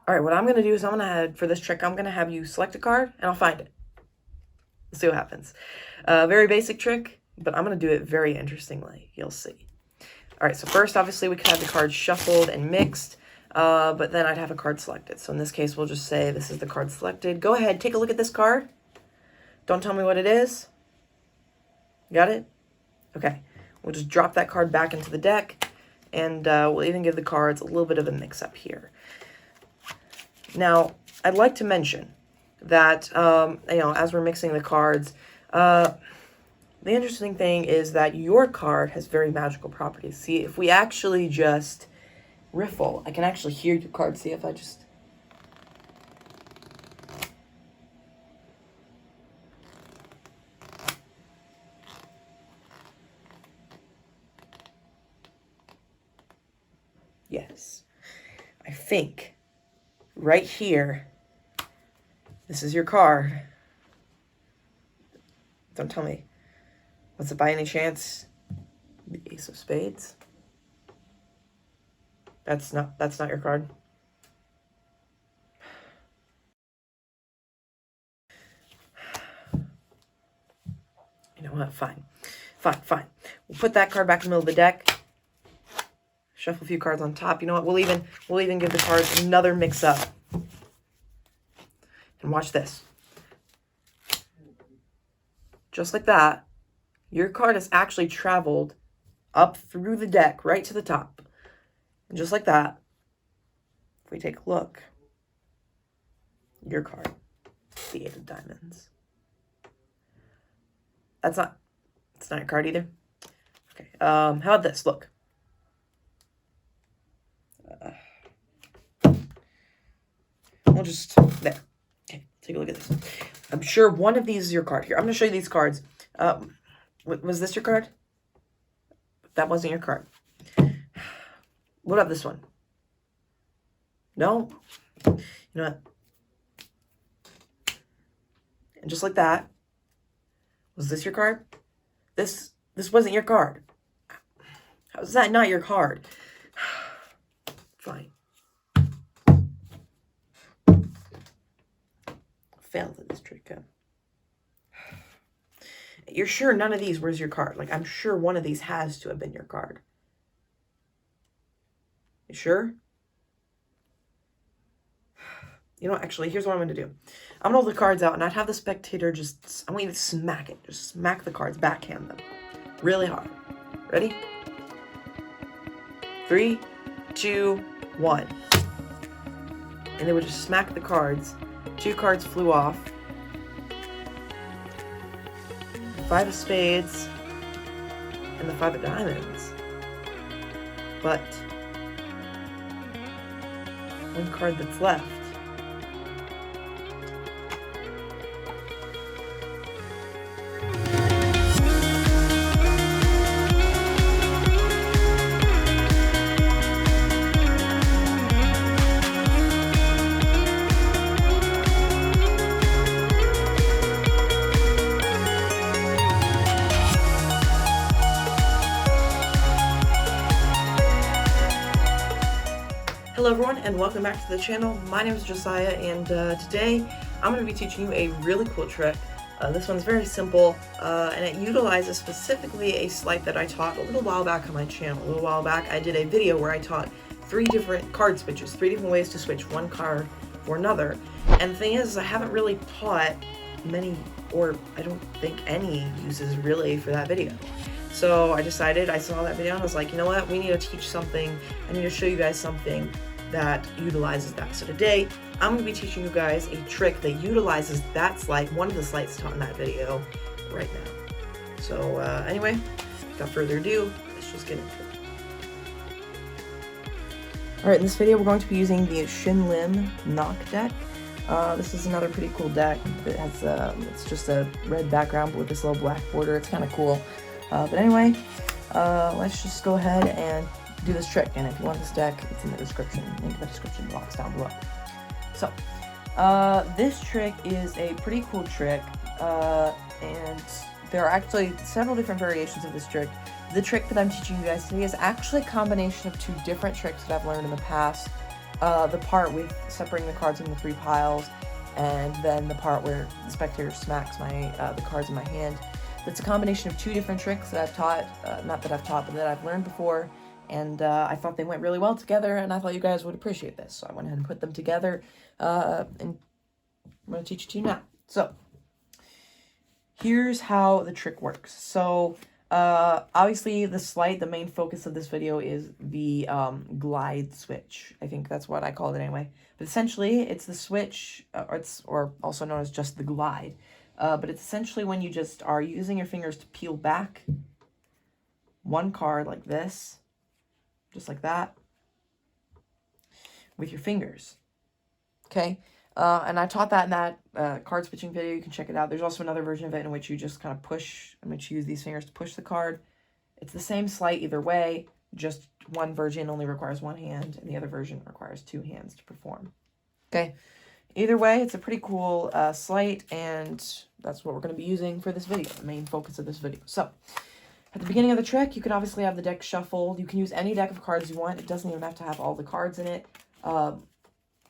All right, what I'm going to do is for this trick, I'm going to have you select a card and I'll find it. Let's see what happens. Very basic trick, but I'm going to do it very interestingly. You'll see. All right, so first, obviously, we could have the cards shuffled and mixed, but then I'd have a card selected. So in this case, we'll just say this is the card selected. Go ahead, take a look at this card. Don't tell me what it is. Got it? Okay, we'll just drop that card back into the deck, and we'll even give the cards a little bit of a mix-up here. Now, I'd like to mention that, as we're mixing the cards, the interesting thing is that your card has very magical properties. See, if we actually just riffle, I can actually hear your card. See if I just... Yes. I think right here, this is your card. Don't tell me. Was it by any chance the Ace of Spades? That's not your card. You know what? Fine. We'll put that card back in the middle of the deck. Shuffle a few cards on top. You know what? We'll even give the cards another mix up. And watch this. Just like that, your card has actually traveled up through the deck, right to the top. And just like that, if we take a look, your card, the Eight of Diamonds. It's not your card either. Okay, how about this? Look. We'll just, there. Okay, take a look at this. I'm sure one of these is your card. Here, I'm going to show you these cards. Was this your card? That wasn't your card. What about this one? No? You know what? And just like that, was this your card? This wasn't your card. How is that not your card? Fine. Failed at this trick. You're sure none of these was your card? Like, I'm sure one of these has to have been your card. You sure? You know, actually, here's what I'm going to do. I'm going to hold the cards out, and I'd have the spectator I want you to smack it. Just smack the cards, backhand them. Really hard. Ready? 3, 2, 1. And they would just smack the cards. 2 cards flew off. 5 of Spades and the 5 of Diamonds. But one card that's left. Hello everyone and welcome back to the channel. My name is Josiah and today I'm going to be teaching you a really cool trick. This one's very simple and it utilizes specifically a sleight that I taught a little while back on my channel. A little while back I did a video where I taught 3 different card switches, 3 different ways to switch one card for another. And the thing is I haven't really taught many, or I don't think any uses really for that video. So I decided, I saw that video and I was like, you know what, we need to teach something. I need to show you guys something that utilizes that. So today, I'm going to be teaching you guys a trick that utilizes that sleight, one of the sleights taught in that video, right now. So anyway, without further ado, let's just get into it. Alright, in this video we're going to be using the Shin Lim Knock deck. This is another pretty cool deck. It has it's just a red background with this little black border. It's kind of cool. But anyway, let's just go ahead and do this trick. And if you want this deck, it's in the description, link in the description box down below. So, this trick is a pretty cool trick, and there are actually several different variations of this trick. The trick that I'm teaching you guys today is actually a combination of 2 different tricks that I've learned in the past. the part with separating the cards into 3 piles, and then the part where the spectator smacks the cards in my hand. That's a combination of 2 different tricks that I've taught, not that I've taught, but that I've learned before, and I thought they went really well together, and I thought you guys would appreciate this, so I went ahead and put them together, and I'm going to teach it to you now. So, here's how the trick works. So, obviously the main focus of this video is the glide switch. I think that's what I called it anyway. But essentially, it's the switch, or also known as just the glide. But it's essentially when you just are using your fingers to peel back one card like this, just like that, with your fingers. Okay? And I taught that in that card switching video. You can check it out. There's also another version of it in which you just kind of push, in which you use these fingers to push the card. It's the same sleight either way, just one version only requires 1 hand, and the other version requires 2 hands to perform. Okay? Either way, it's a pretty cool sleight, and that's what we're going to be using for this video, the main focus of this video. So, at the beginning of the trick, you can obviously have the deck shuffled. You can use any deck of cards you want. It doesn't even have to have all the cards in it.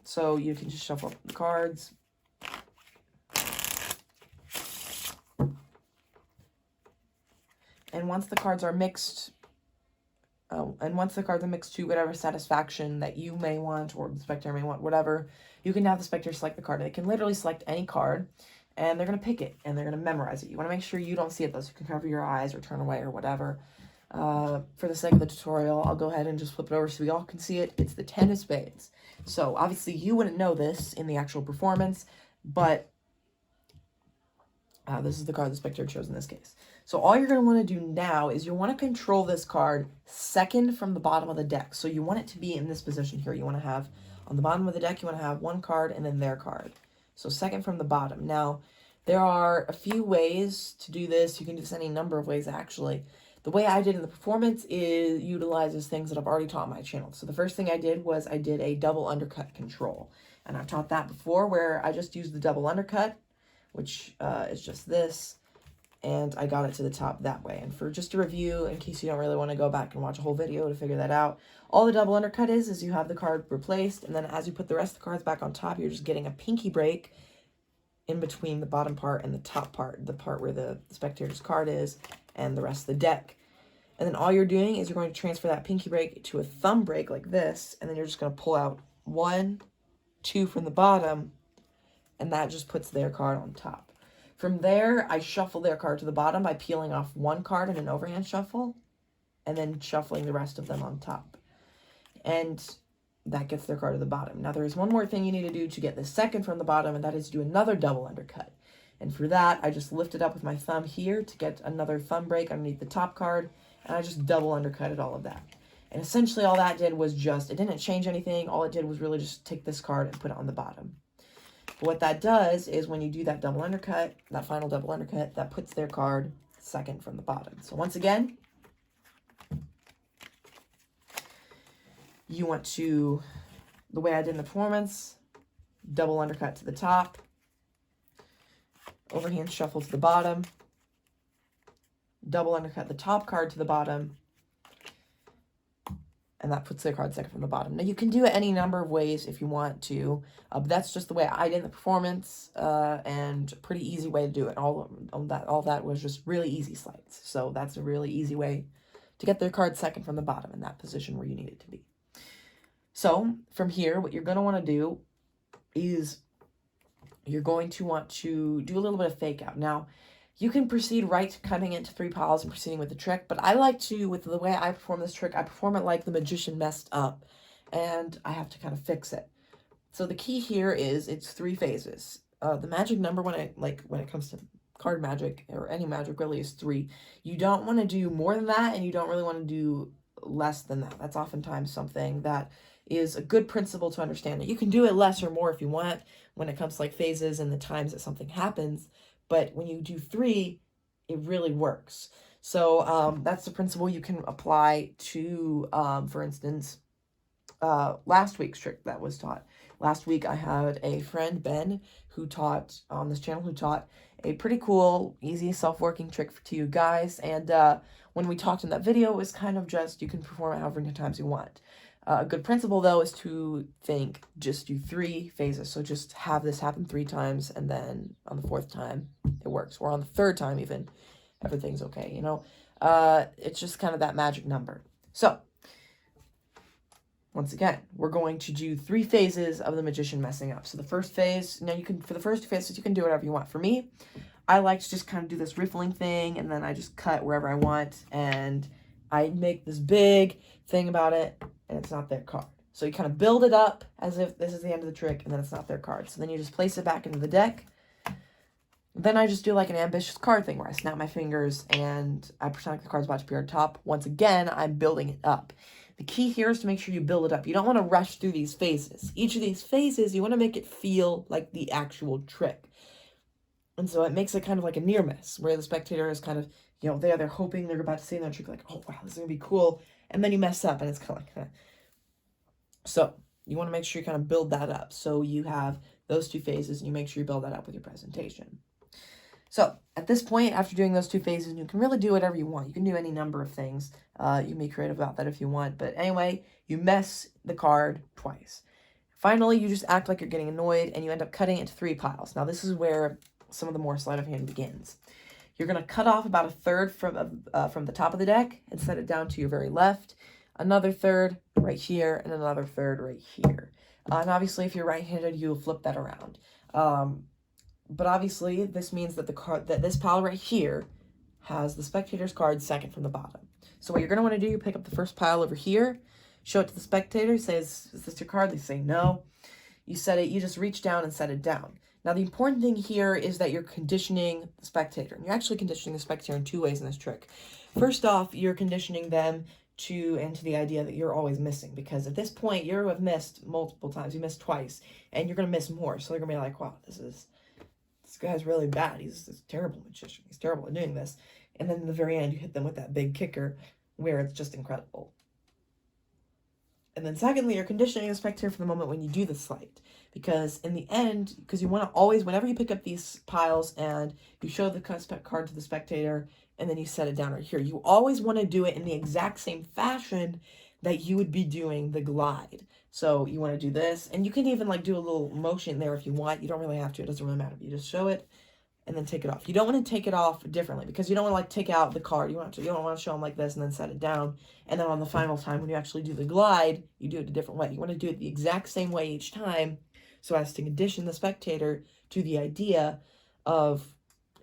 So you can just shuffle the cards. And once the cards are mixed, to whatever satisfaction that you may want, or the spectator may want, whatever, you can have the spectator select the card. They can literally select any card, and they're going to pick it, and they're going to memorize it. You want to make sure you don't see it, though, so you can cover your eyes or turn away or whatever. For the sake of the tutorial, I'll go ahead and just flip it over so we all can see it. It's the 10 of spades. So, obviously, you wouldn't know this in the actual performance, but this is the card the spectator chose in this case. So, all you're going to want to do now is you want to control this card second from the bottom of the deck. So, you want it to be in this position here. You want to have, on the bottom of the deck, you want to have 1 card and then their card. So, second from the bottom. Now, there are a few ways to do this. You can do this any number of ways, actually. The way I did in the performance utilizes things that I've already taught on my channel. So the first thing I did was I did a double undercut control. And I've taught that before, where I just used the double undercut, which is just this, and I got it to the top that way. And for just a review, in case you don't really want to go back and watch a whole video to figure that out, all the double undercut is you have the card replaced, and then as you put the rest of the cards back on top, you're just getting a pinky break in between the bottom part and the top part, the part where the spectator's card is, and the rest of the deck. And then all you're doing is you're going to transfer that pinky break to a thumb break like this, and then you're just going to pull out 1, 2 from the bottom, and that just puts their card on top. From there, I shuffle their card to the bottom by peeling off 1 card in an overhand shuffle, and then shuffling the rest of them on top. And that gets their card to the bottom. Now, there is one more thing you need to do to get the second from the bottom, and that is do another double undercut. And for that, I just lift it up with my thumb here to get another thumb break underneath the top card, and I just double undercutted all of that. And essentially all that did was just, it didn't change anything. All it did was really just take this card and put it on the bottom. But what that does is when you do that double undercut, that final double undercut, that puts their card second from the bottom. So once again, you want to, the way I did in the performance, double undercut to the top, overhand shuffle to the bottom, double undercut the top card to the bottom, and that puts their card second from the bottom. Now, you can do it any number of ways if you want to, but that's just the way I did in the performance, and a pretty easy way to do it. All that was just really easy slides. So that's a really easy way to get their card second from the bottom in that position where you need it to be. So from here, what you're going to want to do is you're going to want to do a little bit of fake out. Now, you can proceed right to cutting into 3 piles and proceeding with the trick, but I like to, with the way I perform this trick, I perform it like the magician messed up, and I have to kind of fix it. So the key here is it's 3 phases. The magic number when it comes to card magic, or any magic really, is 3. You don't want to do more than that, and you don't really want to do less than that. That's oftentimes something that is a good principle to understand. You can do it less or more if you want when it comes to like phases and the times that something happens, but when you do 3, it really works. So that's the principle you can apply to, for instance, last week's trick that was taught. Last week I had a friend, Ben, who taught on this channel, who taught a pretty cool, easy, self-working trick to you guys. And when we talked in that video, it was kind of just, you can perform it however many times you want. A good principle, though, is to just do 3 phases. So just have this happen 3 times, and then on the 4th time, it works. Or on the 3rd time, even, everything's okay, you know? It's just kind of that magic number. So, once again, we're going to do 3 phases of the magician messing up. So the first phase, now you can, for the first 2 phases, you can do whatever you want. For me, I like to just kind of do this riffling thing, and then I just cut wherever I want, and I make this big thing about it, and it's not their card. So you kind of build it up as if this is the end of the trick, and then it's not their card. So then you just place it back into the deck. Then I just do like an ambitious card thing where I snap my fingers and I pretend like the card's about to appear on top. Once again, I'm building it up. The key here is to make sure you build it up. You don't want to rush through these phases. Each of these phases, you want to make it feel like the actual trick. And so it makes it kind of like a near miss, where the spectator is kind of, you know, they're hoping they're about to see that trick, like, oh, wow, this is going to be cool. And then you mess up, and it's kind of like that. So you want to make sure you kind of build that up. So you have those 2 phases, and you make sure you build that up with your presentation. So at this point, after doing those 2 phases, you can really do whatever you want. You can do any number of things. You can be creative about that if you want. But anyway, you mess the card twice. Finally, you just act like you're getting annoyed, and you end up cutting it into 3 piles. Now, this is where some of the more sleight of hand begins. You're going to cut off about 1/3 from the top of the deck and set it down to your very left. Another 1/3 right here, and another 1/3 right here. And obviously, if you're right-handed, you'll flip that around. But obviously, this means that this pile right here has the spectator's card second from the bottom. So what you're going to want to do, you pick up the first pile over here, show it to the spectator, say, is this your card? They say no. You just reach down and set it down. Now, the important thing here is that you're conditioning the spectator. And you're actually conditioning the spectator in 2 ways in this trick. First off, you're conditioning them into the idea that you're always missing. Because at this point, you have missed multiple times. You missed twice. And you're going to miss more. So they're going to be like, wow, this guy's really bad. He's a terrible magician. He's terrible at doing this. And then in the very end, you hit them with that big kicker where it's just incredible. And then secondly, you're conditioning the spectator for the moment when you do the sleight. Because in the end, because you want to always, whenever you pick up these piles and you show the card to the spectator and then you set it down right here, you always want to do it in the exact same fashion that you would be doing the glide. So you want to do this, and you can even like do a little motion there if you want. You don't really have to. It doesn't really matter. You just show it and then take it off. You don't want to take it off differently because you don't want to like take out the card. You don't want to show them like this and then set it down. And then on the final time, when you actually do the glide, you do it a different way. You want to do it the exact same way each time so as to condition the spectator to the idea of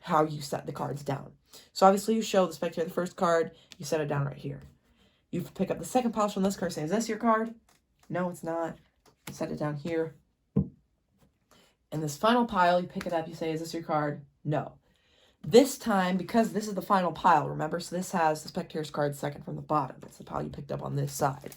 how you set the cards down. So obviously you show the spectator the first card, you set it down right here. You pick up the second pile from this card, say, is this your card? No, it's not. Set it down here. And this final pile, you pick it up, you say, is this your card? No. This time, because this is the final pile, remember? So this has the spectator's card second from the bottom. It's the pile you picked up on this side.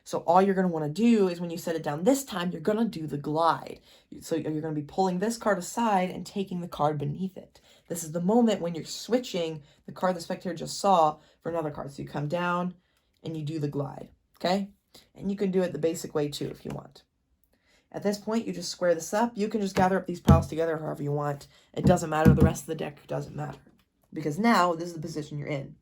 So all you're going to want to do is when you set it down this time, you're going to do the glide. So you're going to be pulling this card aside and taking the card beneath it. This is the moment when you're switching the card the spectator just saw for another card. So you come down and you do the glide, okay? And you can do it the basic way too if you want. At this point, you just square this up. You can just gather up these piles together however you want. It doesn't matter. The rest of the deck doesn't matter. Because now, this is the position you're in.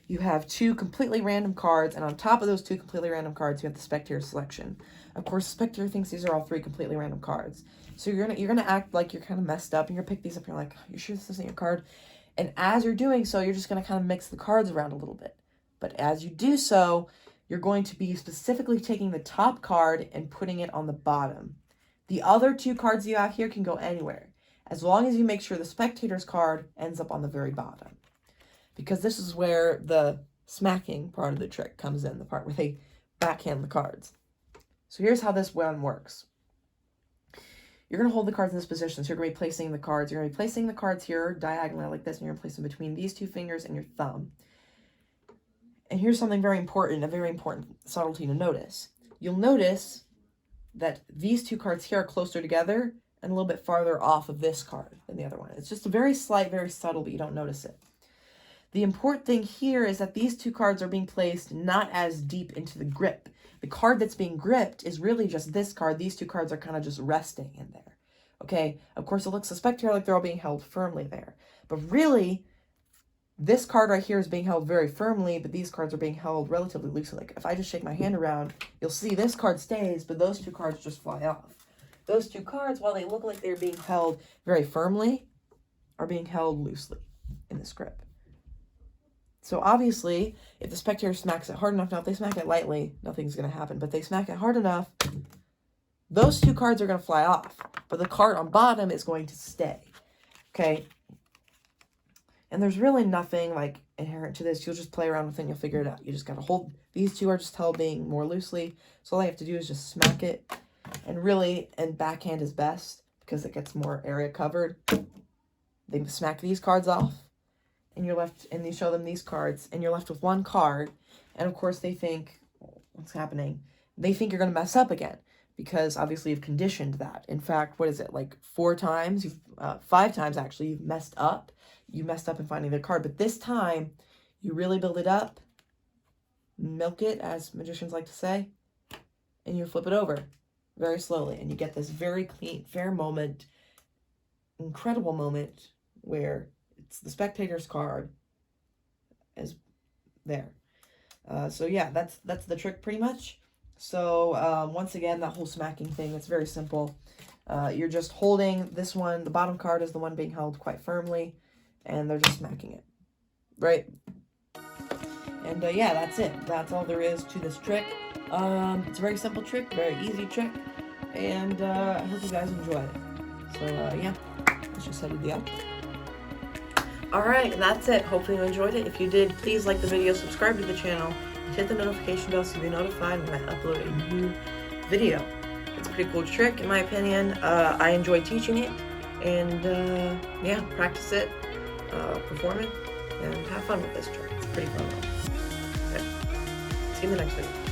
You have 2 completely random cards, and on top of those 2 completely random cards, you have the spectator selection. Of course, the spectator thinks these are all 3 completely random cards. So you're gonna act like you're kind of messed up, and you're gonna pick these up, and you're like, you sure this isn't your card? And as you're doing so, you're just gonna kind of mix the cards around a little bit. But as you do so, you're going to be specifically taking the top card and putting it on the bottom. The other 2 cards you have here can go anywhere, as long as you make sure the spectator's card ends up on the very bottom. Because this is where the smacking part of the trick comes in, the part where they backhand the cards. So here's how this one works. You're going to hold the cards in this position. So you're going to be placing the cards. You're going to be placing the cards here diagonally like this, and you're going to place them between these 2 fingers and your thumb. And here's something very important, a very important subtlety to notice. You'll notice that these 2 cards here are closer together and a little bit farther off of this card than the other one. It's just a very slight, very subtle, but you don't notice it. The important thing here is that these 2 cards are being placed not as deep into the grip. The card that's being gripped is really just this card. These 2 cards are kind of just resting in there. Okay? Of course, it looks to spectator like they're all being held firmly there. But really, this card right here is being held very firmly, but these cards are being held relatively loosely. Like if I just shake my hand around, you'll see this card stays, but those two cards just fly off. Those two cards, while they look like they're being held very firmly, are being held loosely in this grip. So obviously, if the spectator smacks it hard enough, now if they smack it lightly, nothing's going to happen. But they smack it hard enough, those two cards are going to fly off. But the card on bottom is going to stay. Okay? And there's really nothing like inherent to this. You'll just play around with it and you'll figure it out. You just got to hold. These two are just held being more loosely. So all I have to do is just smack it. And really, and backhand is best because it gets more area covered. They smack these cards off. And you're left, and you show them these cards, and you're left with one card. And of course they think, what's happening? They think you're going to mess up again. Because obviously you've conditioned that. In fact, what is it? Like 4 times? 5 times actually, you've messed up. You messed up in finding the card. But this time, you really build it up. Milk it, as magicians like to say. And you flip it over very slowly. And you get this very clean, fair moment. Incredible moment where it's the spectator's card is there. So yeah, that's the trick pretty much. So once again, that whole smacking thing, it's very simple. You're just holding this one. The bottom card is the one being held quite firmly, and they're just smacking it, right? And yeah, that's it. That's all there is to this trick. It's a very simple trick, very easy trick, and I hope you guys enjoy it. So yeah, let's just head to the outro. Alright, that's it. Hopefully you enjoyed it. If you did, please like the video, subscribe to the channel, and hit the notification bell so you'll be notified when I upload a new video. It's a pretty cool trick, in my opinion. I enjoy teaching it, and yeah, practice it, perform it, and have fun with this trick. It's a pretty fun one. Okay. See you in the next video.